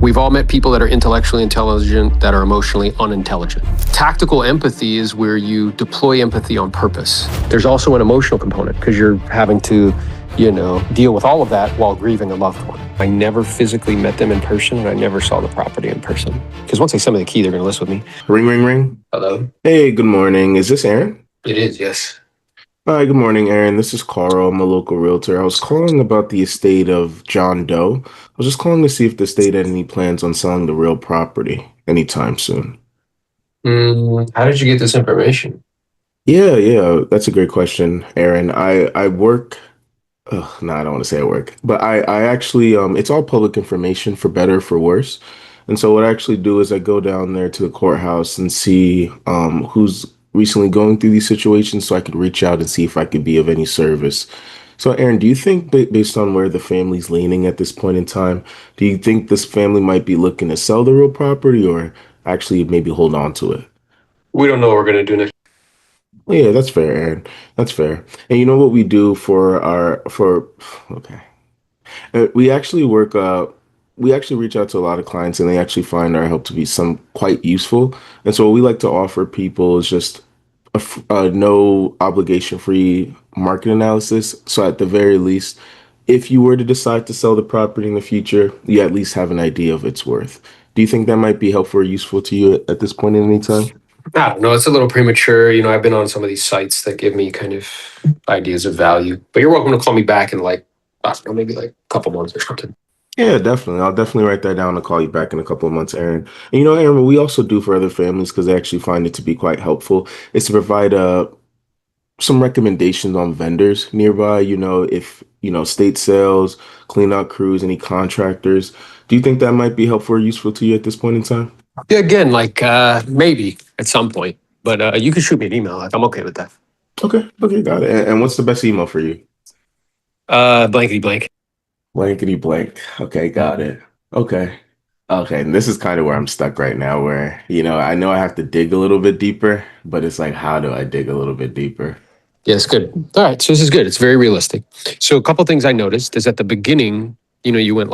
We've all met people that are intellectually intelligent that are emotionally unintelligent. Tactical empathy is where you deploy empathy on purpose. There's also an emotional component because you're having to, deal with all of that while grieving a loved one. I never physically met them in person, and I never saw the property in person. Because once they send me the key, they're going to list with me. Ring, ring, ring. Hello? Hey, good morning. Is this Aaron? It is, yes. Hi, good morning, Aaron. This is Carl. I'm a local realtor. I was calling about the estate of John Doe. I was just calling to see if the estate had any plans on selling the real property anytime soon. How did you get this information? Yeah, that's a great question, Aaron. I work. No, I don't want to say I work, but I actually it's all public information for better or for worse. And so what I actually do is I go down there to the courthouse and see who's recently going through these situations so I could reach out and see if I could be of any service. So Aaron, do you think based on where the family's leaning at this point in time, do you think this family might be looking to sell the real property or actually maybe hold on to it? We don't know what we're going to do next. Yeah, that's fair, Aaron. That's fair. And you know what we do okay. We actually we actually reach out to a lot of clients and they actually find our help to be some quite useful. And so what we like to offer people is just a no obligation free market analysis. So at the very least, if you were to decide to sell the property in the future, you at least have an idea of its worth. Do you think that might be helpful or useful to you at this point in any time? I don't know. It's a little premature. I've been on some of these sites that give me kind of ideas of value. But you're welcome to call me back in I don't know, maybe a couple months or something. Yeah, definitely. I'll definitely write that down and call you back in a couple of months, Aaron. And Aaron, what we also do for other families because they actually find it to be quite helpful is to provide some recommendations on vendors nearby. If state sales, clean out crews, any contractors. Do you think that might be helpful or useful to you at this point in time? Yeah, again, maybe at some point, but you can shoot me an email. I'm okay with that. Okay, got it. And what's the best email for you? Blankety blank. Blankety blank. Okay, got it. Okay. Okay, and this is kind of where I'm stuck right now, where, I know I have to dig a little bit deeper, but it's like, how do I dig a little bit deeper? Yeah, it's good. All right, so this is good. It's very realistic. So a couple things I noticed is at the beginning, you went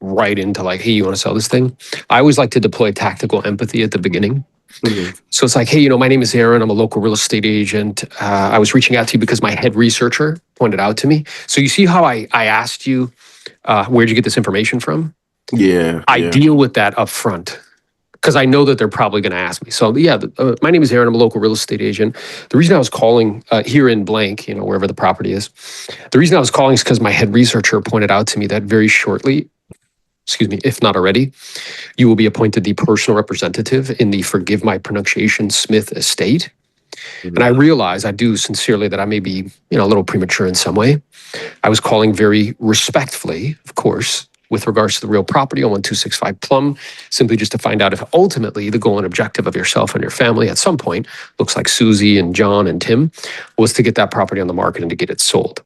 right into hey, you want to sell this thing? I always like to deploy tactical empathy at the beginning. Mm-hmm. So it's hey, my name is Aaron. I'm a local real estate agent. I was reaching out to you because my head researcher pointed out to me. So you see how I asked you, where'd you get this information from? Yeah. I deal with that up front because I know that they're probably going to ask me. So yeah, my name is Aaron. I'm a local real estate agent. The reason I was calling here in blank, wherever the property is, the reason I was calling is because my head researcher pointed out to me that very shortly, if not already, you will be appointed the personal representative in the, forgive my pronunciation, Smith estate. Mm-hmm. And I realize, I do sincerely, that I may be, a little premature in some way. I was calling very respectfully, of course, with regards to the real property on 1265 Plum, simply just to find out if ultimately the goal and objective of yourself and your family at some point, looks like Susie and John and Tim, was to get that property on the market and to get it sold.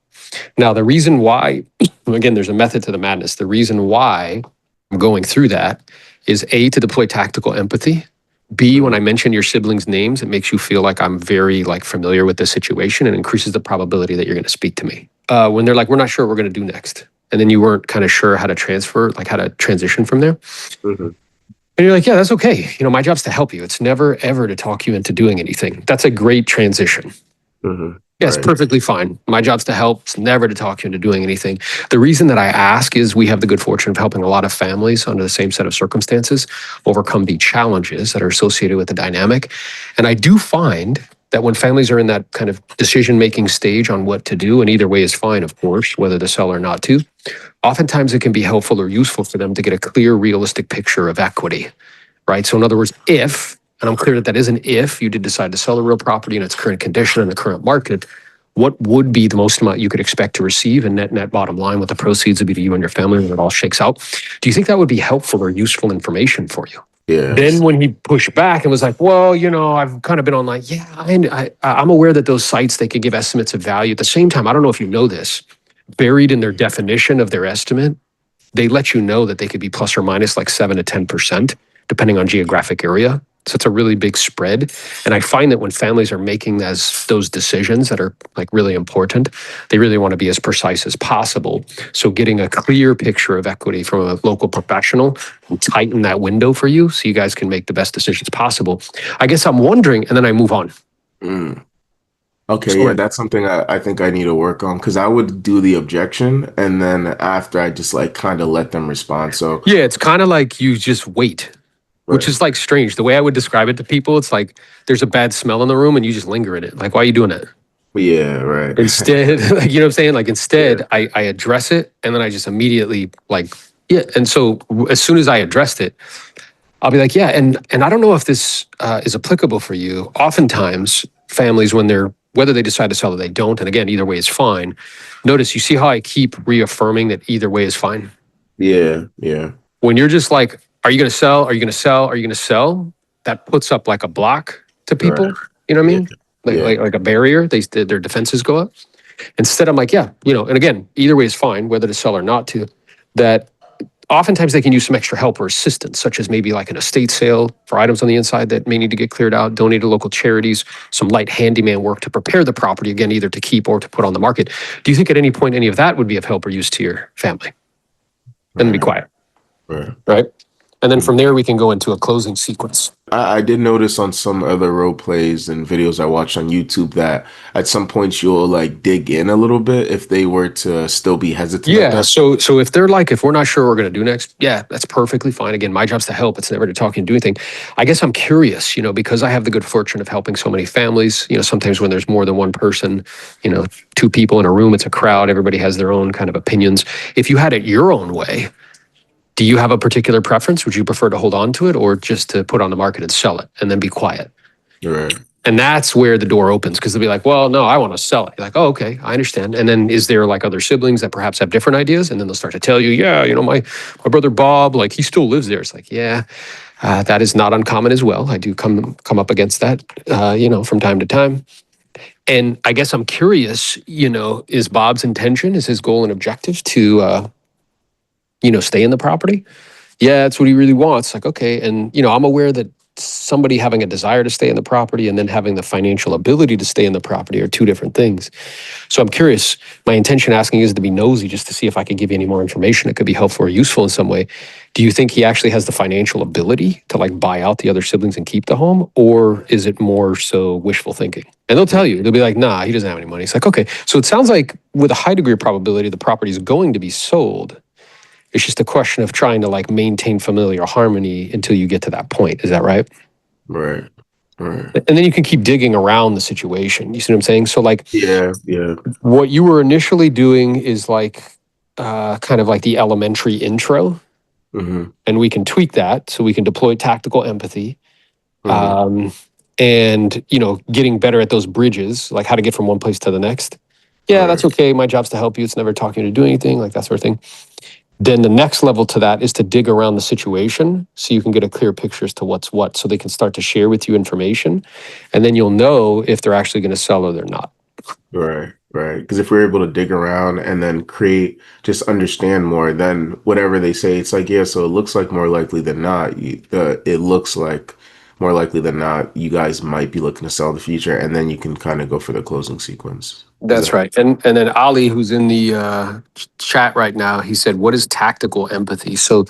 Now, the reason why, again, there's a method to the madness. The reason why I'm going through that is A, to deploy tactical empathy. B, when I mention your siblings' names, it makes you feel like I'm very familiar with the situation and increases the probability that you're going to speak to me. When they're we're not sure what we're going to do next. And then you weren't kind of sure how to how to transition from there. Mm-hmm. And you're yeah, that's okay. My job's to help you. It's never, ever to talk you into doing anything. That's a great transition. Mm-hmm. Yeah, it's perfectly fine. My job's to help. It's never to talk you into doing anything. The reason that I ask is we have the good fortune of helping a lot of families under the same set of circumstances overcome the challenges that are associated with the dynamic. And I do find that when families are in that kind of decision-making stage on what to do, and either way is fine, of course, whether to sell or not to, oftentimes it can be helpful or useful for them to get a clear, realistic picture of equity, right? So in other words, and I'm clear that is an if you did decide to sell the real property in its current condition in the current market, what would be the most amount you could expect to receive and net bottom line, what the proceeds would be to you and your family when it all shakes out? Do you think that would be helpful or useful information for you? Yeah. Then when he pushed back and was well, I've kind of been on I'm aware that those sites, they could give estimates of value. At the same time, I don't know if you know this, buried in their definition of their estimate, they let you know that they could be plus or minus 7 to 10%, depending on geographic area. So it's a really big spread. And I find that when families are making those decisions that are like really important, they really want to be as precise as possible. So getting a clear picture of equity from a local professional and tighten that window for you so you guys can make the best decisions possible. I guess I'm wondering, and then I move on. Mm. Okay, yeah, So that's something I think I need to work on because I would do the objection and then after I just like kind of let them respond. So, yeah, it's kind of like you just wait, which right. is like strange. The way I would describe it to people, it's like there's a bad smell in the room and you just linger in it. Like, why are you doing it? Yeah, right. Instead, like, you know what I'm saying? Like Yeah. instead, I address it and then I just immediately like, yeah. And so as soon as I addressed it, I'll be like, yeah. And I don't know if this is applicable for you. Oftentimes, families, when they're, whether they decide to sell or they don't, and again, either way is fine. Notice you see how I keep reaffirming that either way is fine. Yeah, yeah. When you're just like, are you going to sell? Are you going to sell? Are you going to sell? That puts up like a block to Right. people. You know what I Yeah. mean? Yeah. Like a barrier. Their defenses go up. Instead, I'm like, yeah, you know, and again, either way is fine, whether to sell or not to. That oftentimes they can use some extra help or assistance, such as maybe like an estate sale for items on the inside that may need to get cleared out, donate to local charities, some light handyman work to prepare the property, again, either to keep or to put on the market. Do you think at any point any of that would be of help or use to your family? Then be Right. quiet, Right. right? And then from there, we can go into a closing sequence. I did notice on some other role plays and videos I watched on YouTube that at some points you'll like dig in a little bit if they were to still be hesitant at Yeah. that. So if they're like, if we're not sure what we're going to do next, yeah, that's perfectly fine. Again, my job's to help. It's never to talk and do anything. I guess I'm curious, you know, because I have the good fortune of helping so many families. You know, sometimes when there's more than one person, you know, two people in a room, it's a crowd. Everybody has their own kind of opinions. If you had it your own way, do you have a particular preference? Would you prefer to hold on to it or just to put on the market and sell it and then be quiet? Right. And that's where the door opens because they'll be like, well, no, I want to sell it. You're like, oh, okay, I understand. And then is there like other siblings that perhaps have different ideas? And then they'll start to tell you, yeah, you know, my brother Bob, like he still lives there. It's like, yeah, that is not uncommon as well. I do come up against that, you know, from time to time. And I guess I'm curious, you know, is Bob's intention, is his goal and objective to, you know, stay in the property? Yeah, that's what he really wants. Like, okay. And, you know, I'm aware that somebody having a desire to stay in the property and then having the financial ability to stay in the property are two different things. So I'm curious. My intention asking is to be nosy just to see if I could give you any more information that could be helpful or useful in some way. Do you think he actually has the financial ability to like buy out the other siblings and keep the home? Or is it more so wishful thinking? And they'll tell you, they'll be like, nah, he doesn't have any money. It's like, okay. So it sounds like with a high degree of probability, the property is going to be sold. It's just a question of trying to like maintain familiar harmony until you get to that point. Is that right? Right. Right. And then you can keep digging around the situation. You see what I'm saying? So like Yeah. Yeah. what you were initially doing is like kind of like the elementary intro, Mm-hmm. and we can tweak that so we can deploy tactical empathy. Mm-hmm. And you know, getting better at those bridges, like how to get from one place to the next. Yeah, that's Right. okay. My job's to help you. It's never talking you to do anything, like that sort of thing. Then the next level to that is to dig around the situation so you can get a clear picture as to what's what, so they can start to share with you information. And then you'll know if they're actually going to sell or they're not. Right. Right. Because if we're able to dig around and then create, just understand more, then whatever they say, it's like, yeah, so it looks like more likely than not, it looks like more likely than not, you guys might be looking to sell in the future. And then you can kind of go for the closing sequence. Is That's that right. And then Ali, who's in the chat right now, he said, "What is tactical empathy?" So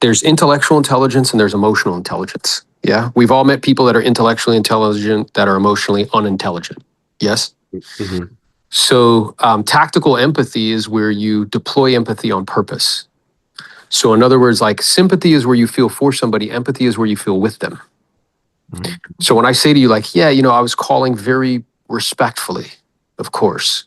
there's intellectual intelligence and there's emotional intelligence. Yeah, we've all met people that are intellectually intelligent that are emotionally unintelligent. Yes. Mhm. So tactical empathy is where you deploy empathy on purpose. So in other words, like sympathy is where you feel for somebody. Empathy is where you feel with them. Mhm. So when I say to you, like, yeah, you know, I was calling very respectfully, of course,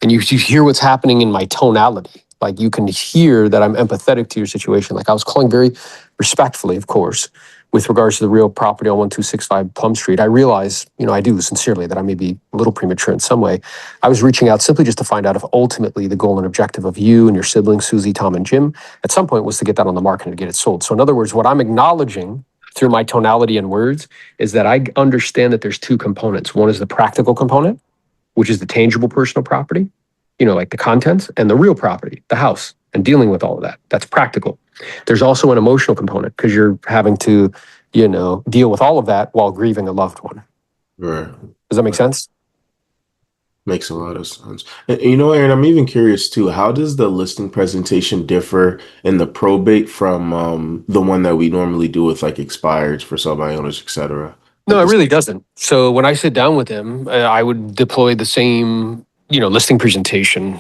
and you hear what's happening in my tonality. Like you can hear that I'm empathetic to your situation. Like I was calling very respectfully, of course, with regards to the real property on 1265 Plum Street. I realize, you know, I do sincerely that I may be a little premature in some way. I was reaching out simply just to find out if ultimately the goal and objective of you and your siblings, Susie, Tom, and Jim, at some point was to get that on the market and to get it sold. So in other words, what I'm acknowledging through my tonality and words is that I understand that there's two components. One is the practical component, which is the tangible personal property, you know, like the contents, and the real property, the house, and dealing with all of that. That's practical. There's also an emotional component because you're having to deal with all of that while grieving a loved one. Right. Does that make sense? Makes a lot of sense. And, you know, Aaron, I'm even curious too, how does the listing presentation differ in the probate from the one that we normally do with like expireds for sub owners, et cetera? No, Like it this. really doesn't. So when I sit down with them, I would deploy the same, listing presentation,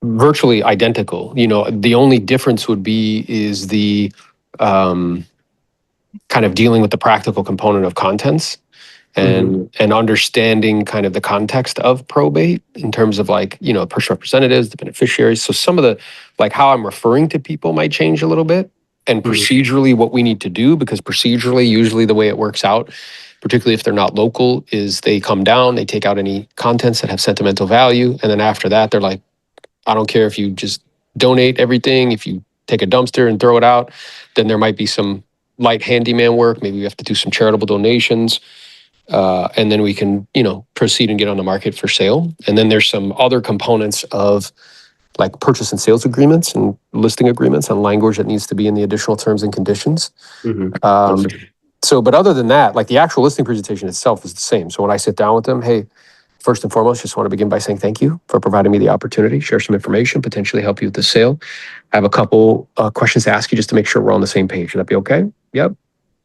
virtually identical. The only difference would be is the um, kind of dealing with the practical component of contents Hmm. and understanding kind of the context of probate in terms of like, personal representatives, the beneficiaries. So some of the like how I'm referring to people might change a little bit and Hmm. procedurally what we need to do, because procedurally, usually the way it works out, particularly if they're not local, is they come down, they take out any contents that have sentimental value. And then after that, they're like, I don't care if you just donate everything, if you take a dumpster and throw it out, then there might be some light handyman work. Maybe we have to do some charitable donations. And then we can, proceed and get on the market for sale. And then there's some other components of like purchase and sales agreements and listing agreements and language that needs to be in the additional terms and conditions. Hmm. Um, Okay. but other than that, like the actual listing presentation itself is the same. So when I sit down with them, hey, first and foremost, just want to begin by saying thank you for providing me the opportunity, share some information, potentially help you with the sale. I have a couple questions to ask you just to make sure we're on the same page. Would that be okay? Yep.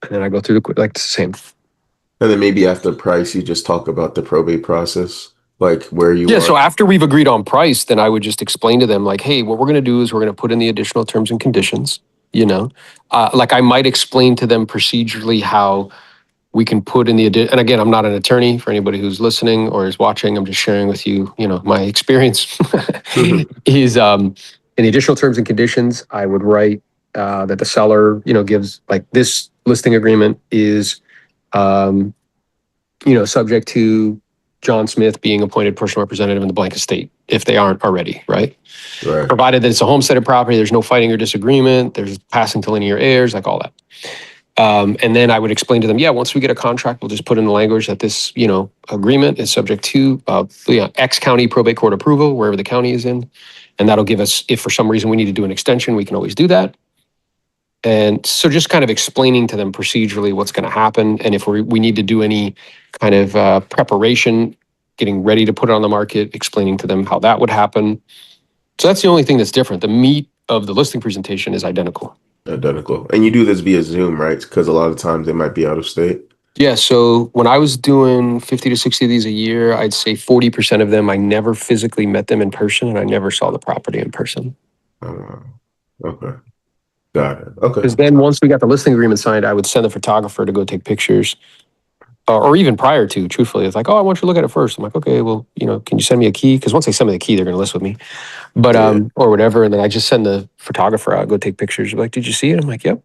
And then I go through like it's the same. And then maybe after price, you just talk about the probate process, like where you Yeah, are. so after we've agreed on price, then I would just explain to them like, hey, what we're going to do is we're going to put in the additional terms and conditions, like I might explain to them procedurally how we can put in and again, I'm not an attorney for anybody who's listening or is watching. I'm just sharing with you, my experience Hmm. is in the additional terms and conditions, I would write that the seller, gives like this listing agreement is, um, subject to John Smith being appointed personal representative in the blank estate if they aren't already, right? Right. Provided that it's a homesteaded property, there's no fighting or disagreement, there's passing to linear heirs, like all that. And then I would explain to them, yeah, once we get a contract, we'll just put in the language that this, agreement is subject to, X county probate court approval, wherever the county is in. And that'll give us, if for some reason we need to do an extension, we can always do that. And so just kind of explaining to them procedurally what's going to happen. And if we need to do any kind of preparation, getting ready to put it on the market, explaining to them how that would happen. So that's the only thing that's different. The meat of the listing presentation is identical. Identical. And you do this via Zoom, right? Because a lot of times they might be out of state. Yeah, so when I was doing 50 to 60 of these a year, I'd say 40% of them, I never physically met them in person and I never saw the property in person. Oh, wow. Okay. Got it. Okay. Because then once we got the listing agreement signed, I would send the photographer to go take pictures, or even prior to, truthfully. It's like, oh, I want you to look at it first. I'm like, okay, well, can you send me a key? Because once they send me the key, they're going to list with me, but Yeah. or whatever. And then I just send the photographer out, go take pictures. Like, did you see it? I'm like, yep,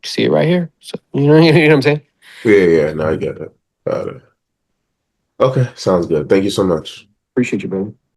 you see it right here. So, you know what I'm saying? Yeah. Yeah. No, I get it. Got it. Okay. Sounds good. Thank you so much. Appreciate you, baby.